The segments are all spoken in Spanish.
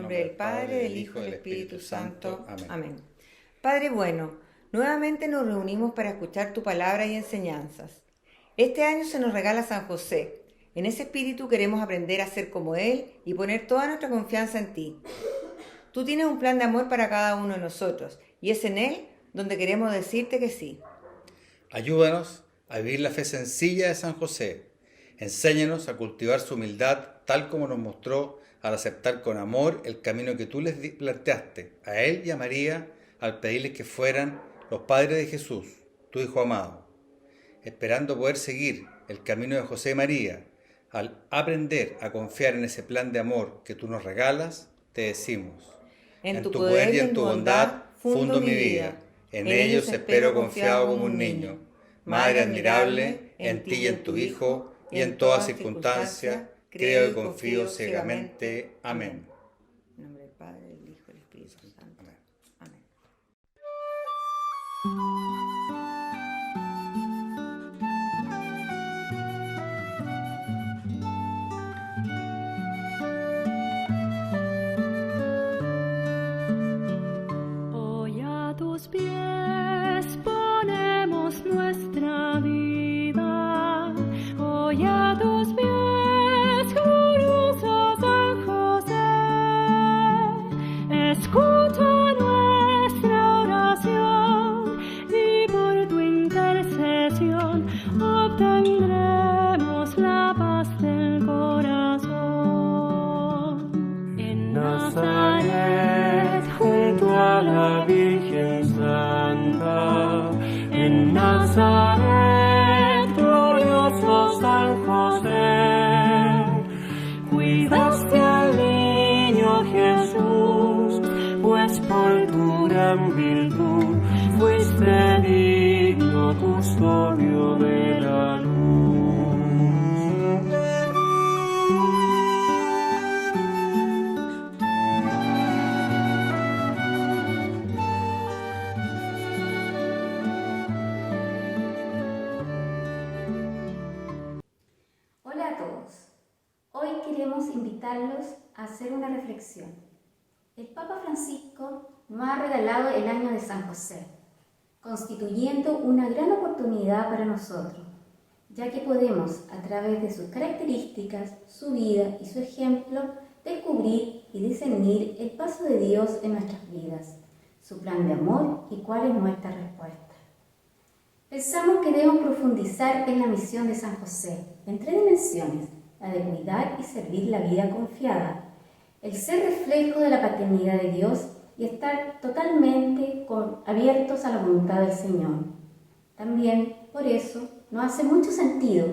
nombre del Padre, del Hijo y del Espíritu Santo. Amén. Padre bueno, nuevamente nos reunimos para escuchar tu palabra y enseñanzas. Este año se nos regala San José. En ese espíritu queremos aprender a ser como Él y poner toda nuestra confianza en ti. Tú tienes un plan de amor para cada uno de nosotros y es en Él donde queremos decirte que sí. Ayúdanos a vivir la fe sencilla de San José. Enséñanos a cultivar su humildad tal como nos mostró al aceptar con amor el camino que tú les planteaste a él y a María al pedirles que fueran los padres de Jesús, tu Hijo amado. Esperando poder seguir el camino de José y María, al aprender a confiar en ese plan de amor que tú nos regalas, te decimos: En tu poder y en tu bondad fundo mi vida. En ellos espero confiado como un niño. Madre admirable, en ti y en tu Hijo, y en toda circunstancia, creo y confío ciegamente. Amén. En nombre del Padre, del Hijo y del Espíritu Santo. Amén. Hoy a tus pies ponemos nuestra vida. Hoy a tus pies, glorioso San José. Escucha nuestra oración y por tu intercesión obtendremos la paz del corazón. En Nazaret, junto a la Virgen Santa, en Nazaret, glorioso San José, cuidaste al niño Jesús, pues por tu gran virtud fuiste digno custodio de la luz. Hola a todos. Hoy queremos invitarlos a hacer una reflexión. El Papa Francisco nos ha regalado el año de San José, constituyendo una gran oportunidad para nosotros, ya que podemos, a través de sus características, su vida y su ejemplo, descubrir y discernir el paso de Dios en nuestras vidas, su plan de amor y cuál es nuestra respuesta. Pensamos que debemos profundizar en la misión de San José, en 3 dimensiones: la de cuidar y servir la vida confiada, el ser reflejo de la paternidad de Dios y estar totalmente abiertos a la voluntad del Señor. También, por eso, nos hace mucho sentido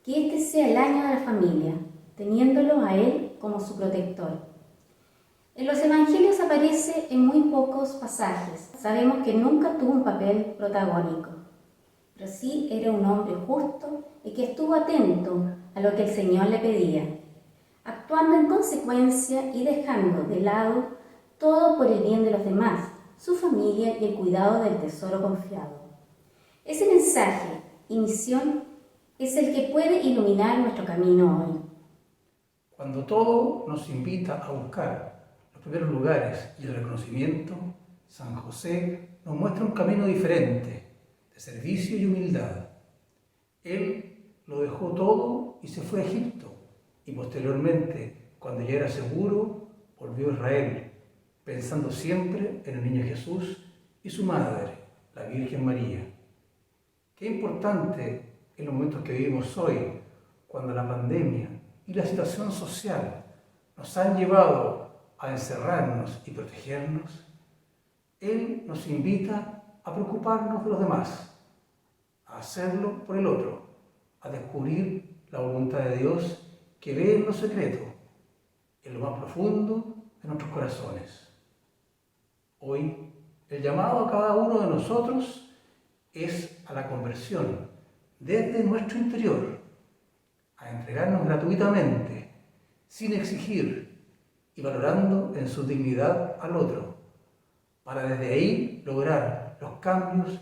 que este sea el año de la familia, teniéndolo a Él como su protector. En los evangelios aparece en muy pocos pasajes. Sabemos que nunca tuvo un papel protagónico, pero sí era un hombre justo y que estuvo atento a lo que el Señor le pedía, actuando en consecuencia y dejando de lado todo por el bien de los demás, su familia y el cuidado del tesoro confiado. Ese mensaje y misión es el que puede iluminar nuestro camino hoy. Cuando todo nos invita a buscar los primeros lugares y el reconocimiento, San José nos muestra un camino diferente, de servicio y humildad. Él lo dejó todo y se fue a Egipto, y posteriormente, cuando ya era seguro, volvió a Israel, pensando siempre en el niño Jesús y su madre, la Virgen María. Qué importante en los momentos que vivimos hoy, cuando la pandemia y la situación social nos han llevado a encerrarnos y protegernos. Él nos invita a preocuparnos de los demás, a hacerlo por el otro, a descubrir la voluntad de Dios que ve en lo secreto, en lo más profundo de nuestros corazones. Hoy, el llamado a cada uno de nosotros es a la conversión desde nuestro interior, a entregarnos gratuitamente, sin exigir y valorando en su dignidad al otro, para desde ahí lograr los cambios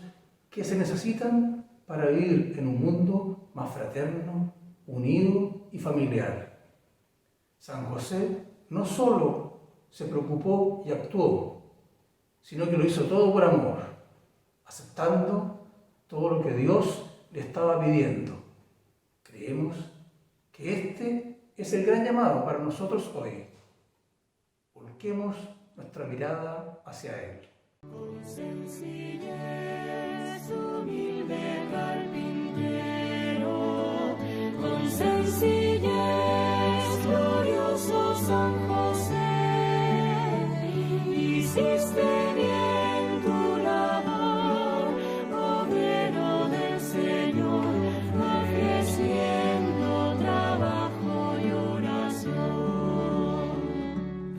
que se necesitan para vivir en un mundo más fraterno, unido y familiar. San José no solo se preocupó y actuó, sino que lo hizo todo por amor, aceptando todo lo que Dios le estaba pidiendo. Creemos que este es el gran llamado para nosotros hoy. Volquemos nuestra mirada hacia Él. Con sencillez, humilde carpintero, con sencillez, glorioso San José, hiciste bien tu labor, obrero del Señor, ofreciendo trabajo y oración.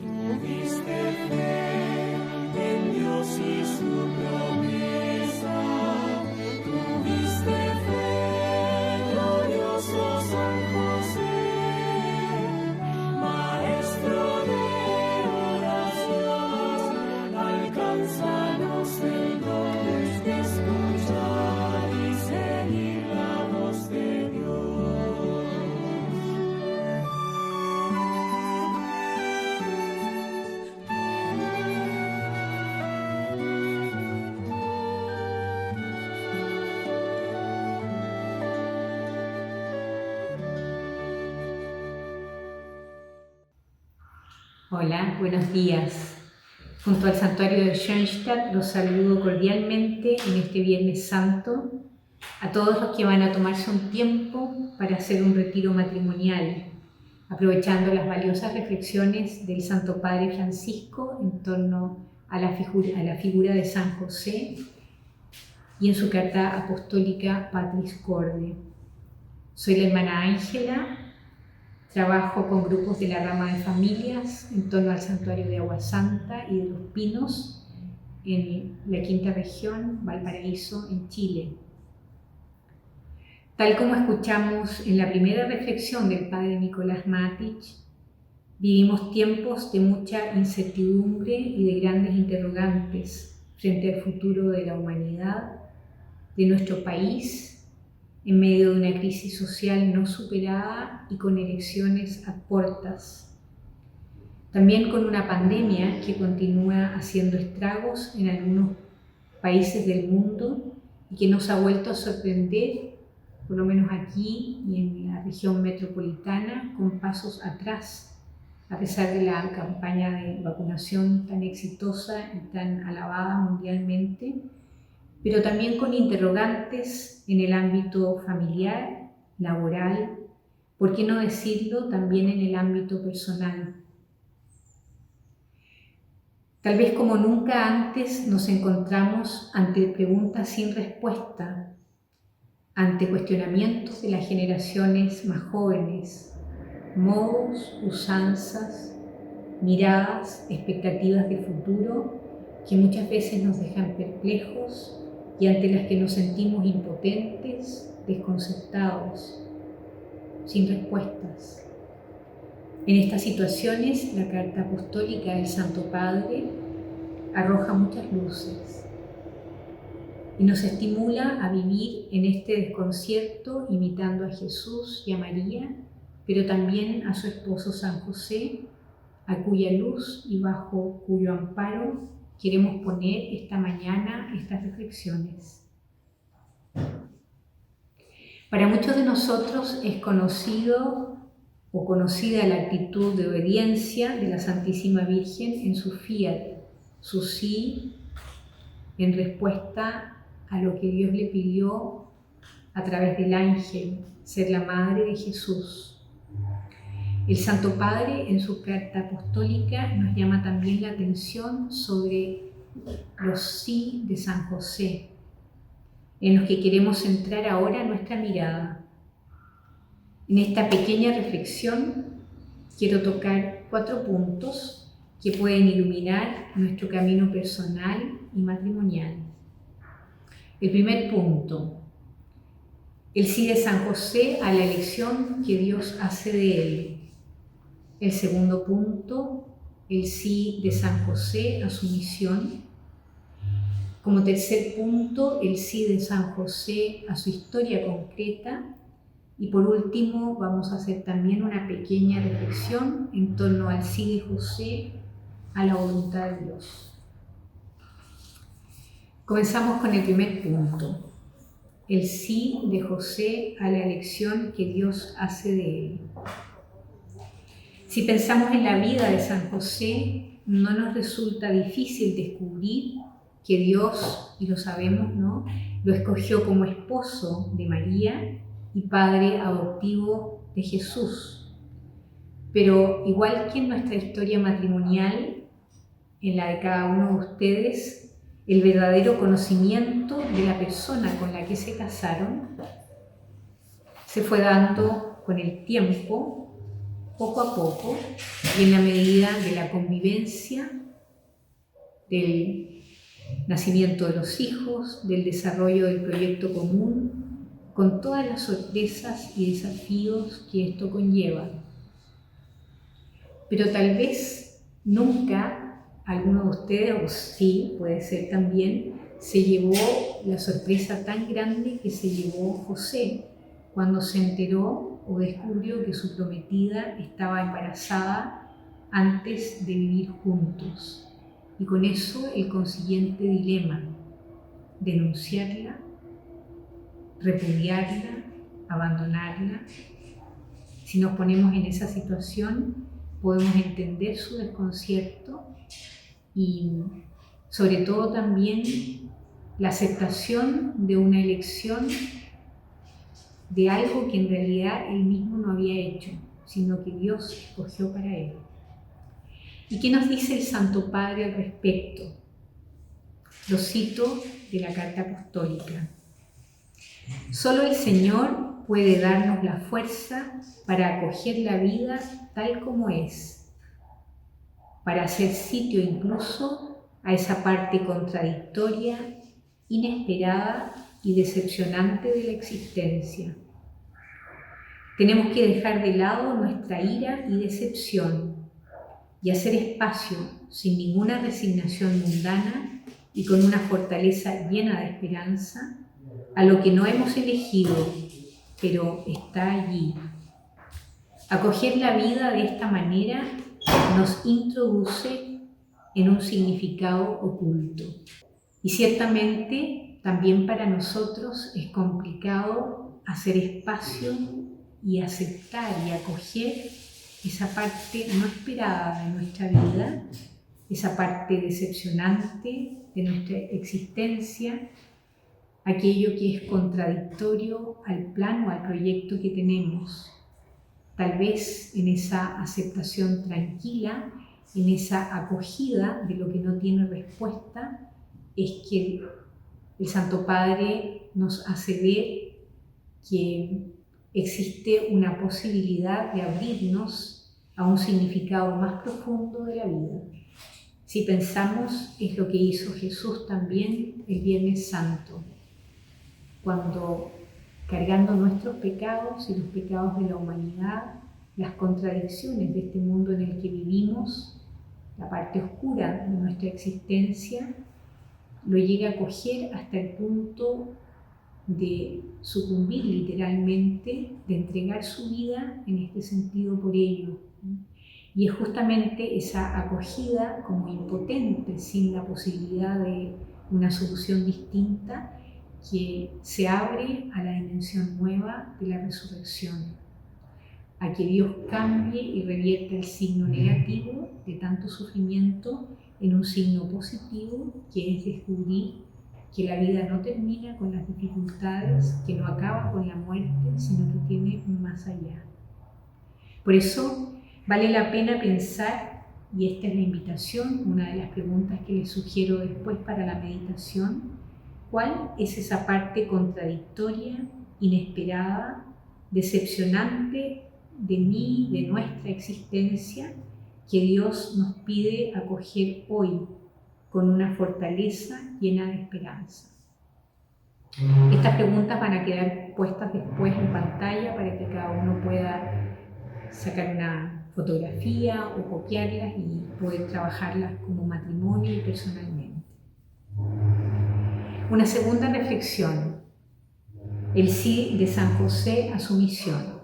Tuviste fe en Dios y su promesa, tuviste fe, glorioso San José, maestro de oración, alcánzanos el don de escuchar y seguir la voz de Dios. Hola, buenos días. Junto al santuario de Schoenstatt los saludo cordialmente en este Viernes Santo a todos los que van a tomarse un tiempo para hacer un retiro matrimonial, aprovechando las valiosas reflexiones del Santo Padre Francisco en torno a la figura de San José y en su carta apostólica Patris Corde. Soy la hermana Ángela. Trabajo con grupos de la rama de familias en torno al santuario de Agua Santa y de los Pinos en la quinta región, Valparaíso, en Chile. Tal como escuchamos en la primera reflexión del padre Nicolás Matic, vivimos tiempos de mucha incertidumbre y de grandes interrogantes frente al futuro de la humanidad, de nuestro país, en medio de una crisis social no superada y con elecciones a puertas. También con una pandemia que continúa haciendo estragos en algunos países del mundo y que nos ha vuelto a sorprender, por lo menos aquí y en la región metropolitana, con pasos atrás, a pesar de la campaña de vacunación tan exitosa y tan alabada mundialmente, pero también con interrogantes en el ámbito familiar, laboral, por qué no decirlo, también en el ámbito personal. Tal vez como nunca antes nos encontramos ante preguntas sin respuesta, ante cuestionamientos de las generaciones más jóvenes, modos, usanzas, miradas, expectativas de futuro que muchas veces nos dejan perplejos y ante las que nos sentimos impotentes, desconcertados, sin respuestas. En estas situaciones, la carta apostólica del Santo Padre arroja muchas luces y nos estimula a vivir en este desconcierto imitando a Jesús y a María, pero también a su esposo San José, a cuya luz y bajo cuyo amparo queremos poner esta mañana estas reflexiones. Para muchos de nosotros es conocido o conocida la actitud de obediencia de la Santísima Virgen en su fiat, su sí, en respuesta a lo que Dios le pidió a través del ángel, ser la madre de Jesús. El Santo Padre, en su carta apostólica, nos llama también la atención sobre los sí de San José, en los que queremos centrar ahora nuestra mirada. En esta pequeña reflexión quiero tocar 4 puntos que pueden iluminar nuestro camino personal y matrimonial. El primer punto, el sí de San José a la elección que Dios hace de él. El segundo punto, el sí de San José a su misión. Como tercer punto, el sí de San José a su historia concreta. Y por último, vamos a hacer también una pequeña reflexión en torno al sí de José a la voluntad de Dios. Comenzamos con el primer punto, el sí de José a la elección que Dios hace de él. Si pensamos en la vida de San José, no nos resulta difícil descubrir que Dios, y lo sabemos, ¿no?, lo escogió como esposo de María y padre adoptivo de Jesús. Pero igual que en nuestra historia matrimonial, en la de cada uno de ustedes, el verdadero conocimiento de la persona con la que se casaron se fue dando con el tiempo, poco a poco, y en la medida de la convivencia, del nacimiento de los hijos, del desarrollo del proyecto común, con todas las sorpresas y desafíos que esto conlleva. Pero tal vez nunca alguno de ustedes, o sí, puede ser también, se llevó la sorpresa tan grande que se llevó José cuando se enteró o descubrió que su prometida estaba embarazada antes de vivir juntos. Y con eso el consiguiente dilema: denunciarla, repudiarla, abandonarla. Si nos ponemos en esa situación, podemos entender su desconcierto y sobre todo también la aceptación de una elección de algo que en realidad él mismo no había hecho, sino que Dios escogió para él. ¿Y qué nos dice el Santo Padre al respecto? Lo cito de la Carta Apostólica. Solo el Señor puede darnos la fuerza para acoger la vida tal como es, para hacer sitio incluso a esa parte contradictoria, inesperada y decepcionante de la existencia. Tenemos que dejar de lado nuestra ira y decepción y hacer espacio sin ninguna resignación mundana y con una fortaleza llena de esperanza a lo que no hemos elegido, pero está allí. Acoger la vida de esta manera nos introduce en un significado oculto. Y ciertamente también para nosotros es complicado hacer espacio y aceptar y acoger esa parte no esperada de nuestra vida, esa parte decepcionante de nuestra existencia, aquello que es contradictorio al plan o al proyecto que tenemos. Tal vez en esa aceptación tranquila, en esa acogida de lo que no tiene respuesta, es que el Santo Padre nos hace ver que existe una posibilidad de abrirnos a un significado más profundo de la vida. Si pensamos, es lo que hizo Jesús también el Viernes Santo, cuando, cargando nuestros pecados y los pecados de la humanidad, las contradicciones de este mundo en el que vivimos, la parte oscura de nuestra existencia, lo llega a coger hasta el punto de sucumbir literalmente, de entregar su vida en este sentido por ello. Y es justamente esa acogida como impotente, sin la posibilidad de una solución distinta, que se abre a la dimensión nueva de la resurrección, a que Dios cambie y revierta el signo negativo de tanto sufrimiento en un signo positivo, que es descubrir que la vida no termina con las dificultades, que no acaba con la muerte, sino que tiene un más allá. Por eso vale la pena pensar, y esta es la invitación, una de las preguntas que les sugiero después para la meditación: ¿cuál es esa parte contradictoria, inesperada, decepcionante de mí, de nuestra existencia, que Dios nos pide acoger hoy con una fortaleza llena de esperanza? Estas preguntas van a quedar puestas después en pantalla para que cada uno pueda sacar una fotografía o copiarlas y poder trabajarlas como matrimonio y personalmente. Una segunda reflexión: el sí de San José a su misión.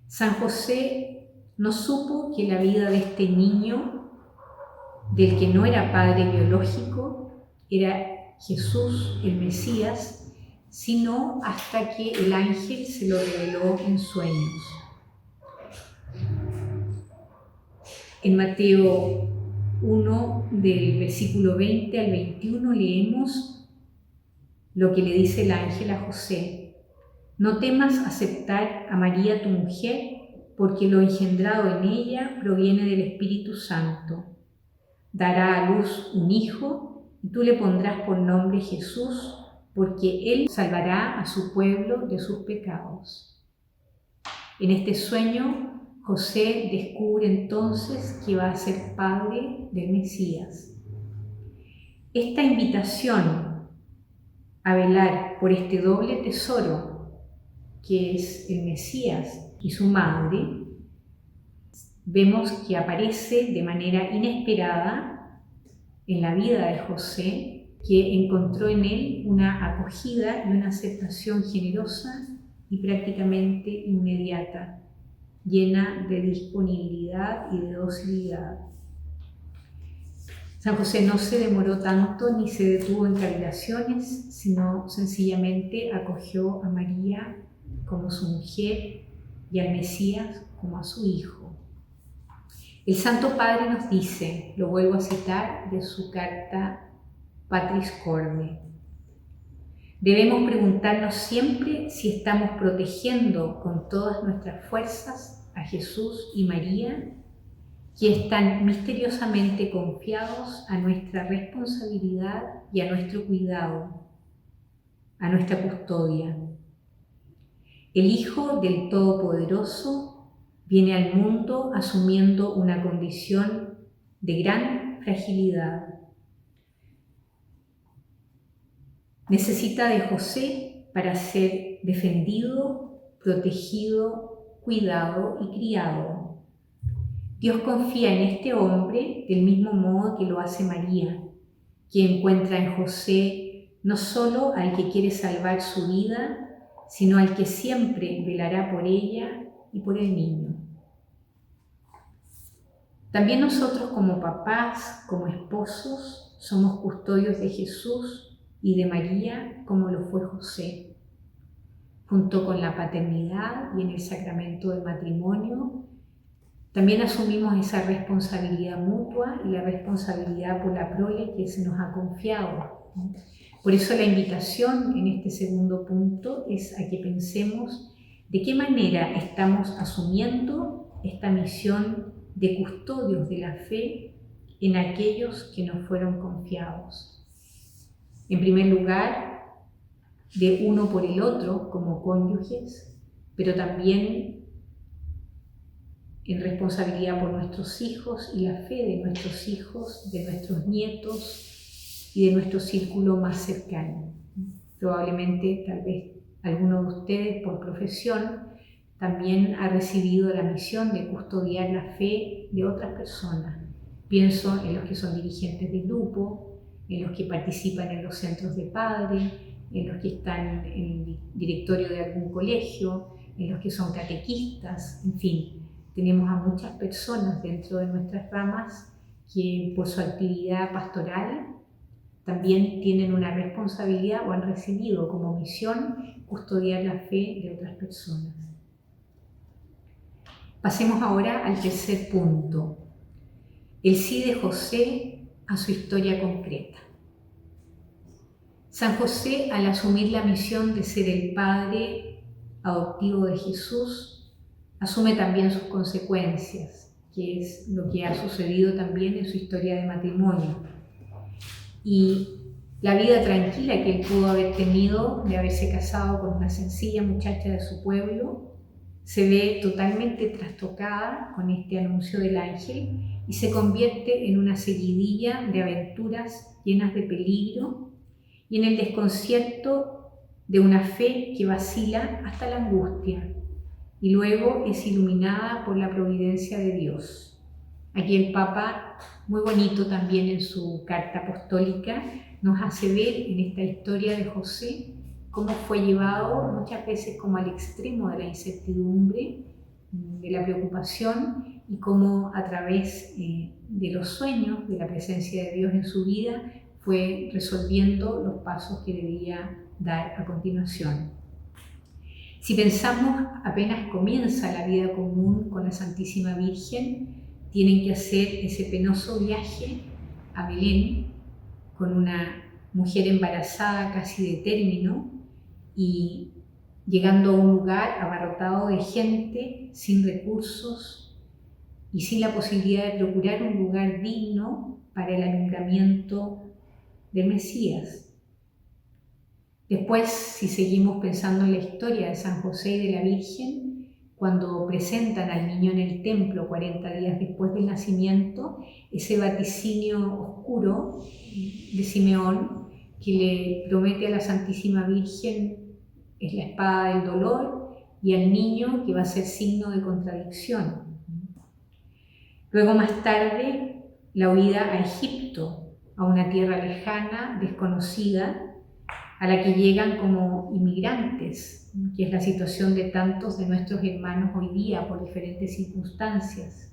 San José no supo que la vida de este niño del que no era padre biológico, era Jesús, el Mesías, sino hasta que el ángel se lo reveló en sueños. En Mateo 1, del versículo 20 al 21, leemos lo que le dice el ángel a José: no temas aceptar a María tu mujer, porque lo engendrado en ella proviene del Espíritu Santo. Dará a luz un hijo y tú le pondrás por nombre Jesús, porque él salvará a su pueblo de sus pecados. En este sueño, José descubre entonces que va a ser padre del Mesías. Esta invitación a velar por este doble tesoro, que es el Mesías y su madre, vemos que aparece de manera inesperada en la vida de José, que encontró en él una acogida y una aceptación generosa y prácticamente inmediata, llena de disponibilidad y de docilidad. San José no se demoró tanto ni se detuvo en cavilaciones, sino sencillamente acogió a María como su mujer y al Mesías como a su hijo. El Santo Padre nos dice, lo vuelvo a citar de su carta Patris Corde: debemos preguntarnos siempre si estamos protegiendo con todas nuestras fuerzas a Jesús y María, que están misteriosamente confiados a nuestra responsabilidad y a nuestro cuidado, a nuestra custodia. El Hijo del Todopoderoso viene al mundo asumiendo una condición de gran fragilidad. Necesita de José para ser defendido, protegido, cuidado y criado. Dios confía en este hombre del mismo modo que lo hace María, que encuentra en José no solo al que quiere salvar su vida, sino al que siempre velará por ella y por el niño. También nosotros como papás, como esposos, somos custodios de Jesús y de María como lo fue José. Junto con la paternidad y en el sacramento del matrimonio, también asumimos esa responsabilidad mutua y la responsabilidad por la prole que se nos ha confiado. Por eso la invitación en este segundo punto es a que pensemos de qué manera estamos asumiendo esta misión de custodios de la fe en aquellos que nos fueron confiados. En primer lugar, de uno por el otro como cónyuges, pero también en responsabilidad por nuestros hijos y la fe de nuestros hijos, de nuestros nietos y de nuestro círculo más cercano. Probablemente, tal vez, alguno de ustedes por profesión también ha recibido la misión de custodiar la fe de otras personas. Pienso en los que son dirigentes de grupo, en los que participan en los centros de padres, en los que están en el directorio de algún colegio, en los que son catequistas, en fin. Tenemos a muchas personas dentro de nuestras ramas que por su actividad pastoral también tienen una responsabilidad o han recibido como misión custodiar la fe de otras personas. Pasemos ahora al tercer punto, el sí de José a su historia concreta. San José, al asumir la misión de ser el padre adoptivo de Jesús, asume también sus consecuencias, que es lo que ha sucedido también en su historia de matrimonio. Y la vida tranquila que él pudo haber tenido de haberse casado con una sencilla muchacha de su pueblo, se ve totalmente trastocada con este anuncio del ángel y se convierte en una seguidilla de aventuras llenas de peligro y en el desconcierto de una fe que vacila hasta la angustia y luego es iluminada por la providencia de Dios. Aquí el Papa, muy bonito también en su carta apostólica, nos hace ver en esta historia de José cómo fue llevado muchas veces como al extremo de la incertidumbre de la preocupación y cómo a través de los sueños, de la presencia de Dios en su vida, fue resolviendo los pasos que debía dar a continuación. Si pensamos, apenas comienza la vida común con la Santísima Virgen, tienen que hacer ese penoso viaje a Belén con una mujer embarazada casi de término y llegando a un lugar abarrotado de gente, sin recursos y sin la posibilidad de procurar un lugar digno para el alumbramiento del Mesías. Después, si seguimos pensando en la historia de San José y de la Virgen, cuando presentan al niño en el templo 40 días después del nacimiento, ese vaticinio oscuro de Simeón que le promete a la Santísima Virgen es la espada del dolor y al niño que va a ser signo de contradicción. Luego, más tarde, la huida a Egipto, a una tierra lejana, desconocida, a la que llegan como inmigrantes, que es la situación de tantos de nuestros hermanos hoy día por diferentes circunstancias,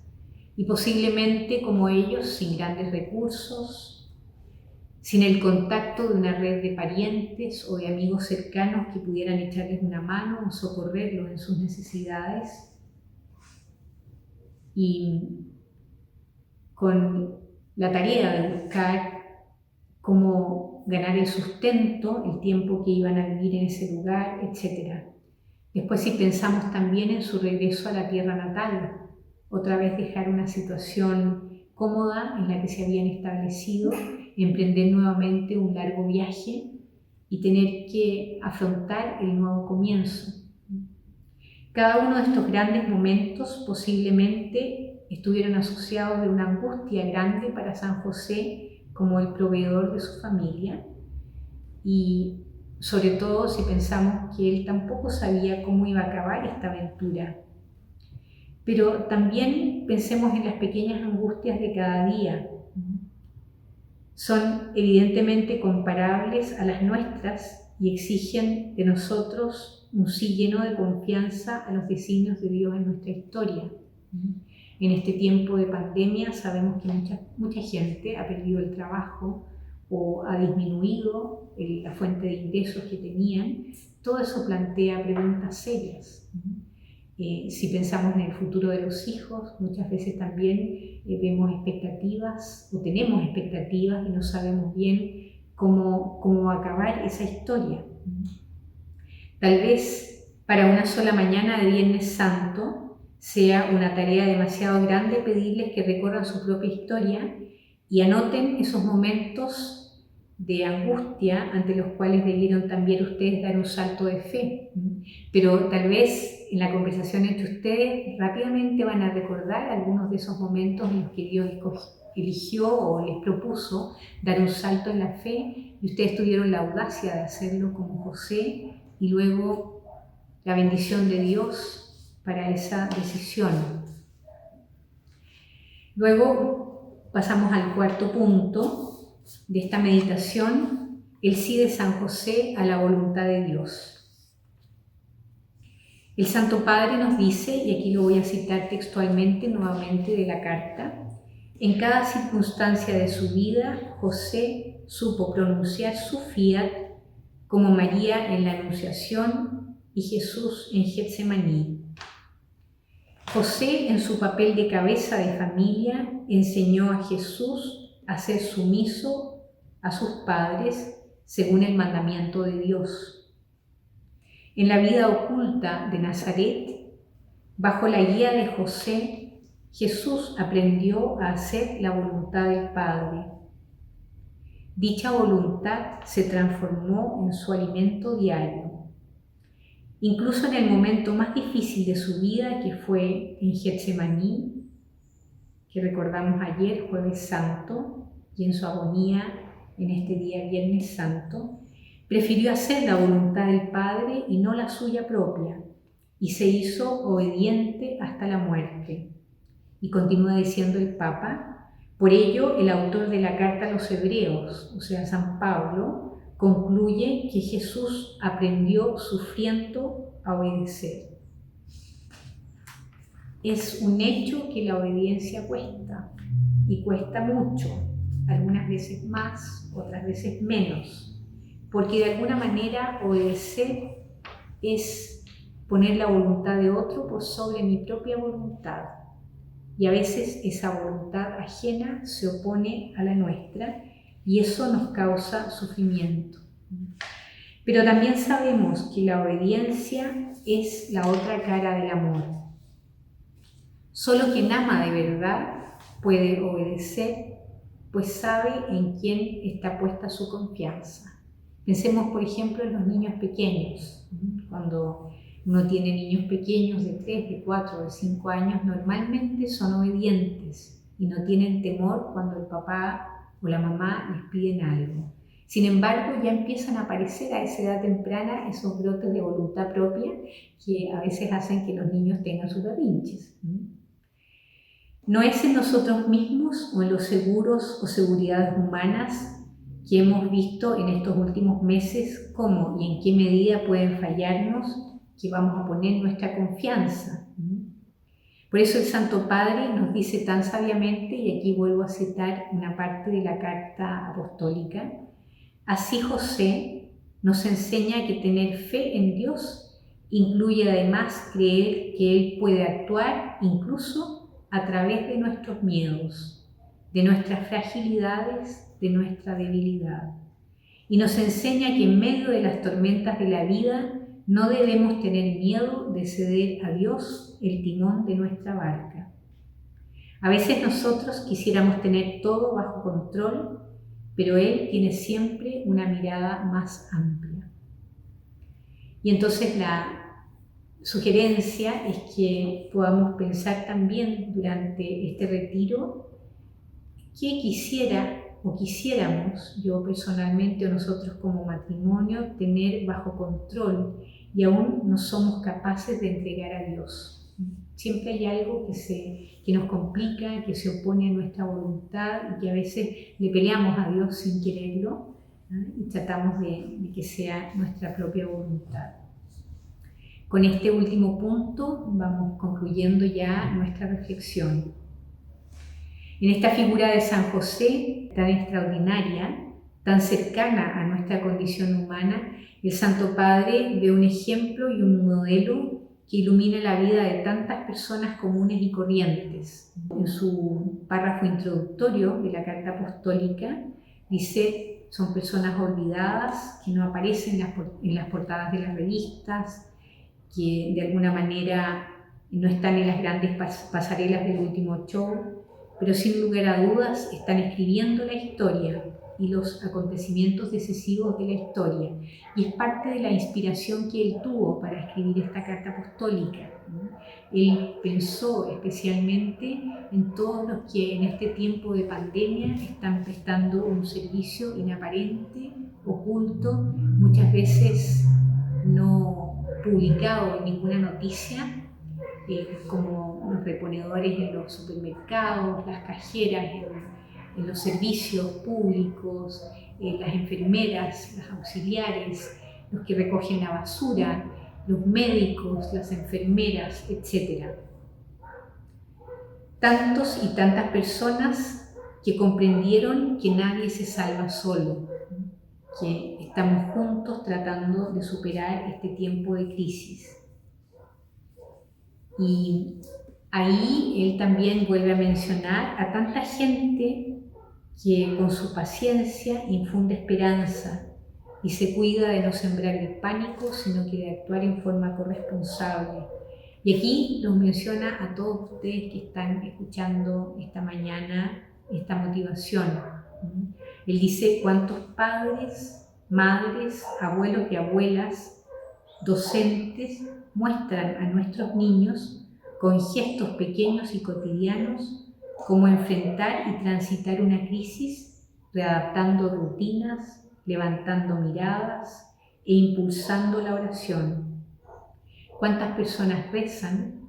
y posiblemente como ellos sin grandes recursos, sin el contacto de una red de parientes o de amigos cercanos que pudieran echarles una mano o socorrerlos en sus necesidades, y con la tarea de buscar cómo ganar el sustento, el tiempo que iban a vivir en ese lugar, etc. Después, si pensamos también en su regreso a la tierra natal, otra vez dejar una situación cómoda en la que se habían establecido, emprender nuevamente un largo viaje y tener que afrontar el nuevo comienzo. Cada uno de estos grandes momentos posiblemente estuvieron asociados de una angustia grande para San José como el proveedor de su familia, y sobre todo si pensamos que él tampoco sabía cómo iba a acabar esta aventura. Pero también pensemos en las pequeñas angustias de cada día. Son evidentemente comparables a las nuestras y exigen de nosotros un sí lleno de confianza a los designios de Dios en nuestra historia. En este tiempo de pandemia sabemos que mucha gente ha perdido el trabajo o ha disminuido la fuente de ingresos que tenían. Todo eso plantea preguntas serias. Si pensamos en el futuro de los hijos, muchas veces también vemos expectativas o tenemos expectativas y no sabemos bien cómo acabar esa historia. Tal vez para una sola mañana de Viernes Santo sea una tarea demasiado grande pedirles que recorran su propia historia y anoten esos momentos de angustia ante los cuales debieron también ustedes dar un salto de fe. Pero tal vez en la conversación entre ustedes rápidamente van a recordar algunos de esos momentos en los que Dios eligió o les propuso dar un salto en la fe y ustedes tuvieron la audacia de hacerlo como José y luego la bendición de Dios para esa decisión. Luego pasamos al cuarto punto de esta meditación, el sí de San José a la voluntad de Dios. El Santo Padre nos dice, y aquí lo voy a citar textualmente nuevamente de la carta: en cada circunstancia de su vida, José supo pronunciar su fiat como María en la Anunciación y Jesús en Getsemaní. José, en su papel de cabeza de familia, enseñó a Jesús a ser sumiso a sus padres según el mandamiento de Dios. En la vida oculta de Nazaret, bajo la guía de José, Jesús aprendió a hacer la voluntad del Padre. Dicha voluntad se transformó en su alimento diario. Incluso en el momento más difícil de su vida, que fue en Getsemaní, que recordamos ayer, Jueves Santo, y en su agonía en este día, Viernes Santo, prefirió hacer la voluntad del Padre y no la suya propia, y se hizo obediente hasta la muerte. Y continúa diciendo el Papa: por ello, el autor de la carta a los Hebreos, o sea, San Pablo, concluye que Jesús aprendió sufriendo a obedecer. es un hecho que la obediencia cuesta, y cuesta mucho, algunas veces más, otras veces menos, porque de alguna manera obedecer es poner la voluntad de otro por sobre mi propia voluntad, y a veces esa voluntad ajena se opone a la nuestra, y eso nos causa sufrimiento. Pero también sabemos que la obediencia es la otra cara del amor. Solo quien ama de verdad puede obedecer, pues sabe en quién está puesta su confianza. Pensemos, por ejemplo, en los niños pequeños. Cuando uno tiene niños pequeños de 3, de 4, de 5 años, normalmente son obedientes y no tienen temor cuando el papá o la mamá les piden algo. Sin embargo, ya empiezan a aparecer a esa edad temprana esos brotes de voluntad propia que a veces hacen que los niños tengan sus berrinches. No es en nosotros mismos o en los seguros o seguridades humanas que hemos visto en estos últimos meses cómo y en qué medida pueden fallarnos que vamos a poner nuestra confianza. Por eso el Santo Padre nos dice tan sabiamente, y aquí vuelvo a citar una parte de la carta apostólica: así José nos enseña que tener fe en Dios incluye además creer que Él puede actuar incluso a través de nuestros miedos, de nuestras fragilidades, de nuestra debilidad. Y nos enseña que en medio de las tormentas de la vida no debemos tener miedo de ceder a Dios el timón de nuestra barca. A veces nosotros quisiéramos tener todo bajo control, pero Él tiene siempre una mirada más amplia. Y entonces la sugerencia es que podamos pensar también durante este retiro qué quisiera o quisiéramos, yo personalmente o nosotros como matrimonio, tener bajo control y aún no somos capaces de entregar a Dios. Siempre hay algo que nos complica, que se opone a nuestra voluntad y que a veces le peleamos a Dios sin quererlo, ¿no? Y tratamos de que sea nuestra propia voluntad. Con este último punto vamos concluyendo ya nuestra reflexión. En esta figura de San José, tan extraordinaria, tan cercana a nuestra condición humana, el Santo Padre ve un ejemplo y un modelo que ilumina la vida de tantas personas comunes y corrientes. En su párrafo introductorio de la Carta Apostólica dice: son personas olvidadas, que no aparecen en las portadas de las revistas, que de alguna manera no están en las grandes pasarelas del último show, pero sin lugar a dudas están escribiendo la historia y los acontecimientos decisivos de la historia, y es parte de la inspiración que él tuvo para escribir esta carta apostólica, ¿no? Él pensó especialmente en todos los que en este tiempo de pandemia están prestando un servicio inaparente, oculto, muchas veces no publicado en ninguna noticia, como los reponedores en los supermercados, las cajeras en los servicios públicos, las enfermeras, las auxiliares, los que recogen la basura, los médicos, las enfermeras, etc. Tantos y tantas personas que comprendieron que nadie se salva solo, que estamos juntos tratando de superar este tiempo de crisis. Y ahí él también vuelve a mencionar a tanta gente que con su paciencia infunde esperanza y se cuida de no sembrar el pánico, sino que de actuar en forma corresponsable. Y aquí nos menciona a todos ustedes que están escuchando esta mañana esta motivación. Él dice: cuántos padres, madres, abuelos y abuelas, docentes, muestran a nuestros niños con gestos pequeños y cotidianos cómo enfrentar y transitar una crisis, readaptando rutinas, levantando miradas e impulsando la oración. Cuántas personas rezan,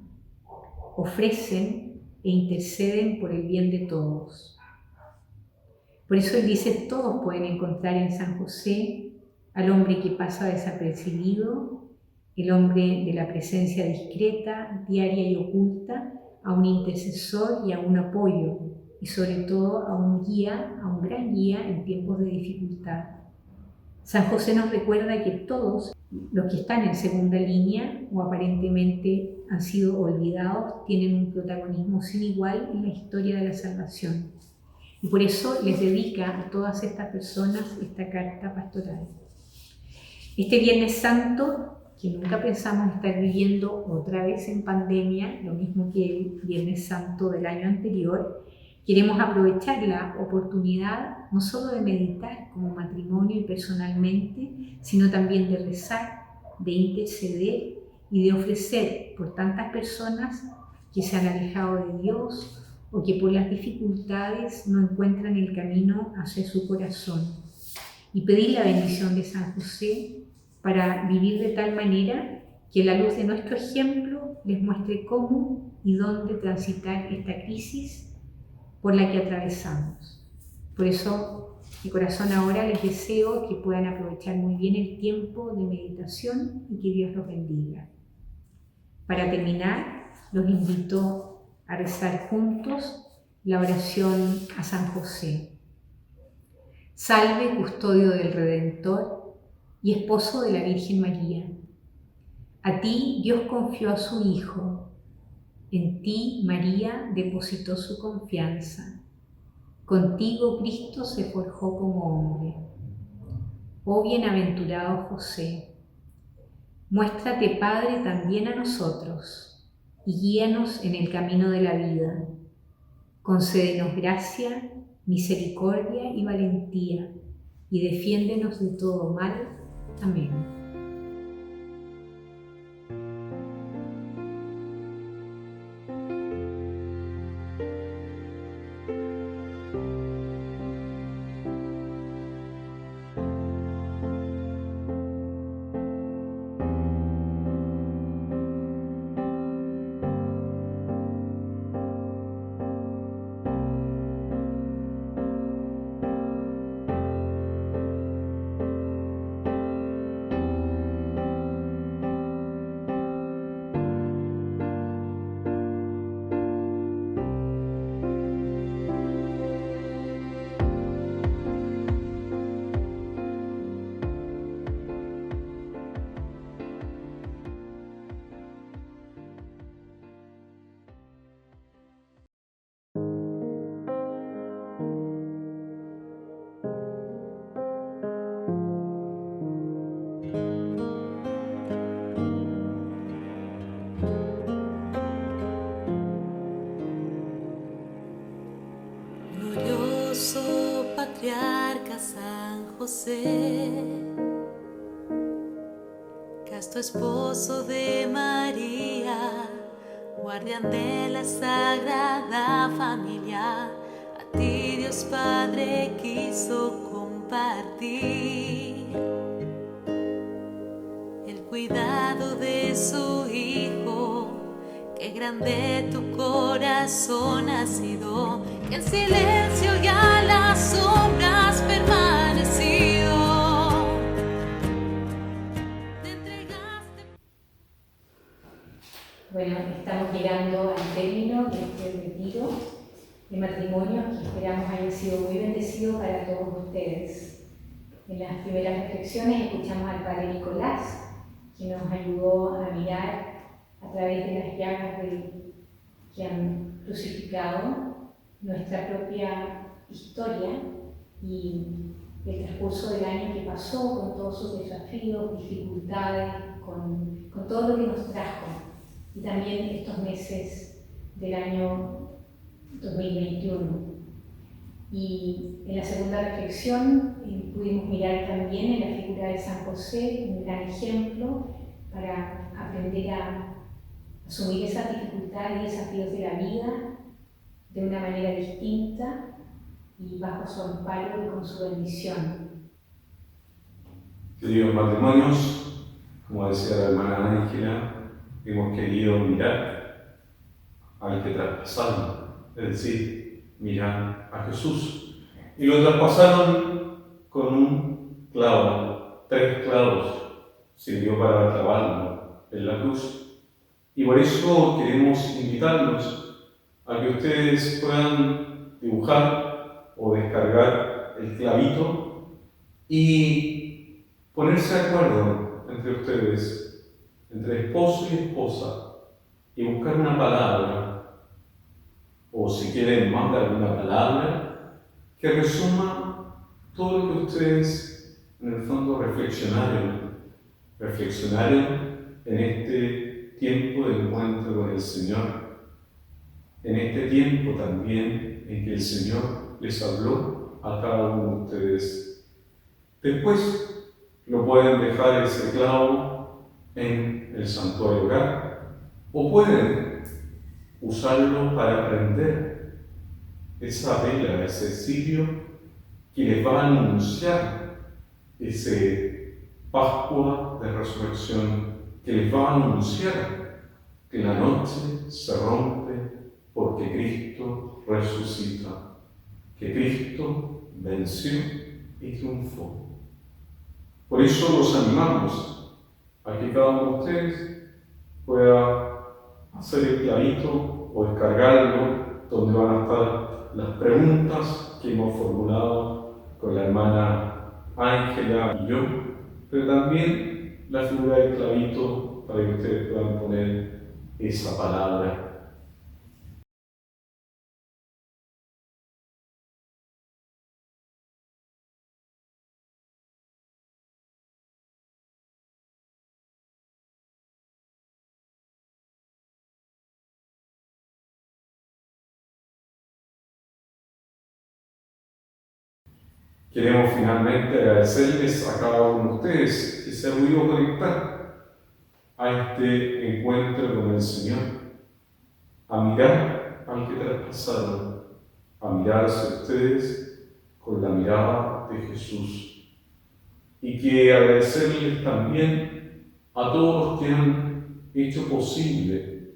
ofrecen e interceden por el bien de todos. Por eso él dice: todos pueden encontrar en San José al hombre que pasa desapercibido, el hombre de la presencia discreta, diaria y oculta, a un intercesor y a un apoyo, y sobre todo a un guía, a un gran guía en tiempos de dificultad. San José nos recuerda que todos los que están en segunda línea o aparentemente han sido olvidados tienen un protagonismo sin igual en la historia de la salvación. Y por eso les dedica a todas estas personas esta carta pastoral. Este Viernes Santo, que nunca pensamos estar viviendo otra vez en pandemia, lo mismo que el Viernes Santo del año anterior, queremos aprovechar la oportunidad no solo de meditar como matrimonio y personalmente, sino también de rezar, de interceder y de ofrecer por tantas personas que se han alejado de Dios o que por las dificultades no encuentran el camino hacia su corazón. Y pedir la bendición de San José para vivir de tal manera que la luz de nuestro ejemplo les muestre cómo y dónde transitar esta crisis por la que atravesamos. Por eso, de corazón ahora les deseo que puedan aprovechar muy bien el tiempo de meditación y que Dios los bendiga. Para terminar, los invito a rezar juntos la oración a San José. Salve, custodio del Redentor y esposo de la Virgen María. A ti Dios confió a su Hijo. En ti María depositó su confianza. Contigo Cristo se forjó como hombre. Oh bienaventurado José, muéstrate Padre también a nosotros y guíanos en el camino de la vida. Concédenos gracia, misericordia y valentía, y defiéndenos de todo mal. Amén. Patriarca San José, casto esposo de María, guardián de la Sagrada Familia, a ti Dios Padre quiso compartir el cuidado de su Hijo. Qué grande tu corazón ha sido, que en silencio y a las sombras permanecido. Te entregaste. Bueno, estamos llegando al término de este retiro de matrimonio que esperamos haya sido muy bendecido para todos ustedes. En las primeras reflexiones escuchamos al Padre Nicolás, que nos ayudó a mirar a través de las llagas que han crucificado nuestra propia historia y el transcurso del año que pasó, con todos sus desafíos, dificultades, con todo lo que nos trajo, y también estos meses del año 2021. Y en la segunda reflexión pudimos mirar también en la figura de San José, un gran ejemplo para aprender a asumir esas dificultades y desafíos de la vida de una manera distinta y bajo su amparo y con su bendición. Queridos matrimonios, como decía la hermana Ángela, hemos querido mirar al que traspasaron, es decir, mirar a Jesús. Y lo traspasaron con un clavo, 3 clavos, sirvió para clavarlo en la cruz. Y por eso queremos invitarlos a que ustedes puedan dibujar o descargar el clavito y ponerse de acuerdo entre ustedes, entre esposo y esposa, y buscar una palabra, o si quieren más de alguna palabra, que resuma todo lo que ustedes en el fondo reflexionaron en este tiempo de encuentro con el Señor, en este tiempo también en que el Señor les habló a cada uno de ustedes. Después lo pueden dejar ese clavo en el santuario hogar, o pueden usarlo para prender esa vela, ese cirio que les va a anunciar ese Pascua de Resurrección, que les va a anunciar que la noche se rompe porque Cristo resucita, que Cristo venció y triunfó. Por eso los animamos a que cada uno de ustedes pueda hacer el clavito o descargarlo, donde van a estar las preguntas que hemos formulado con la hermana Ángela y yo, pero también la figura del clavito para que ustedes puedan poner esa palabra. Queremos finalmente agradecerles a cada uno de ustedes que se ha podido conectar a este encuentro con el Señor, a mirar al que traspasaron, a mirarse a ustedes con la mirada de Jesús. Y que agradecerles también a todos los que han hecho posible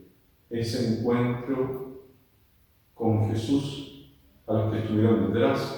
ese encuentro con Jesús, a los que estuvieron detrás,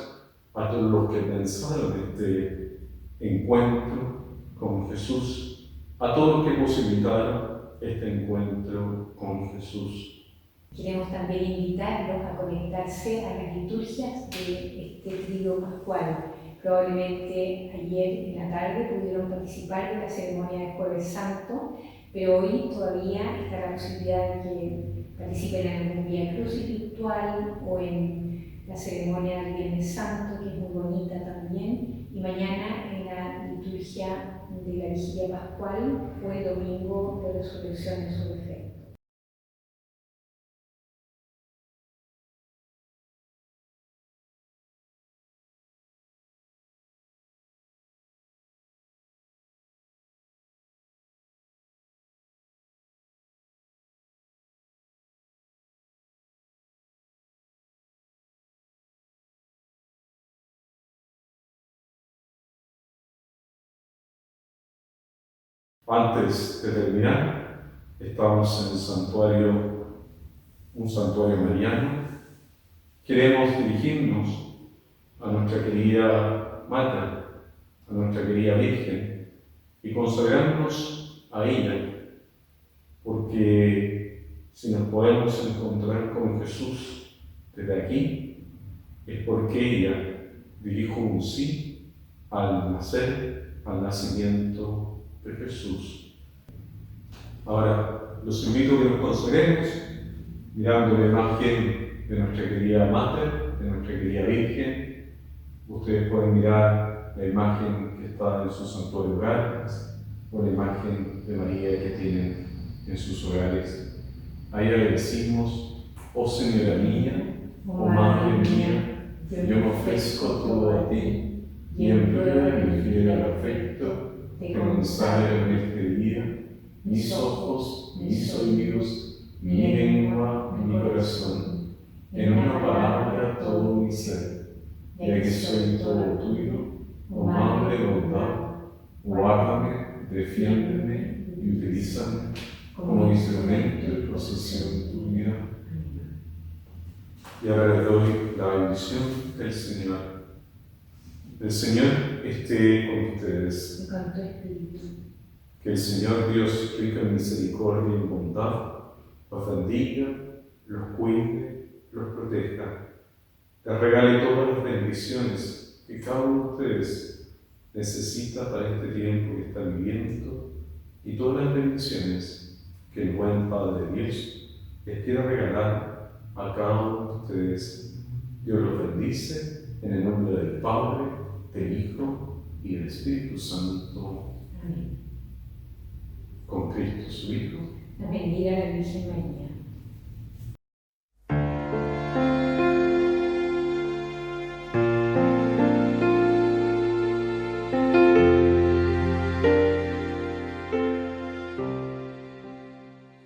a todos los que pensaron este encuentro con Jesús, a todos los que posibilitaron este encuentro con Jesús. Queremos también invitarlos a conectarse a las liturgias de este trío pascual. Probablemente ayer en la tarde pudieron participar de la ceremonia del Jueves Santo, pero hoy todavía está la posibilidad de que participen en algún Vía Crucis virtual o en la ceremonia del Viernes Santo, que es muy bonita también, y mañana en la liturgia de la Vigilia Pascual o el Domingo de Resurrección en su defecto. Antes de terminar, estamos en un santuario mariano. Queremos dirigirnos a nuestra querida Madre, a nuestra querida Virgen, y consagrarnos a ella, porque si nos podemos encontrar con Jesús desde aquí, es porque ella dijo un sí al nacer, al nacimiento de Jesús. Ahora los invito a que nos consagremos mirando la imagen de nuestra querida Madre, de nuestra querida Virgen. Ustedes pueden mirar la imagen que está en sus santuarios hogares o la imagen de María que tienen en sus hogares. A ella le decimos: oh Señora mía, oh Madre mía, yo me ofrezco todo a ti, y en prueba de mi fiel afecto te consagro en este día mis ojos, mis oídos, mi lengua, mi corazón, en una palabra todo mi ser, ya que soy todo tuyo, oh Madre de bondad, guárdame, defiéndeme y utilízame como instrumento de procesión tuya. Y ahora les doy la bendición del Señor. El Señor esté con ustedes. Con tu espíritu. Que el Señor Dios, rico en misericordia y en bondad, los bendiga, los cuide proteja, les regale todas las bendiciones que cada uno de ustedes necesita para este tiempo que está viviendo y todas las bendiciones que el buen Padre Dios les quiera regalar a cada uno de ustedes. Dios los bendice en el nombre del Padre, del Hijo y del Espíritu Santo. Amén. Con Cristo su Hijo. La bendiga la Virgen María.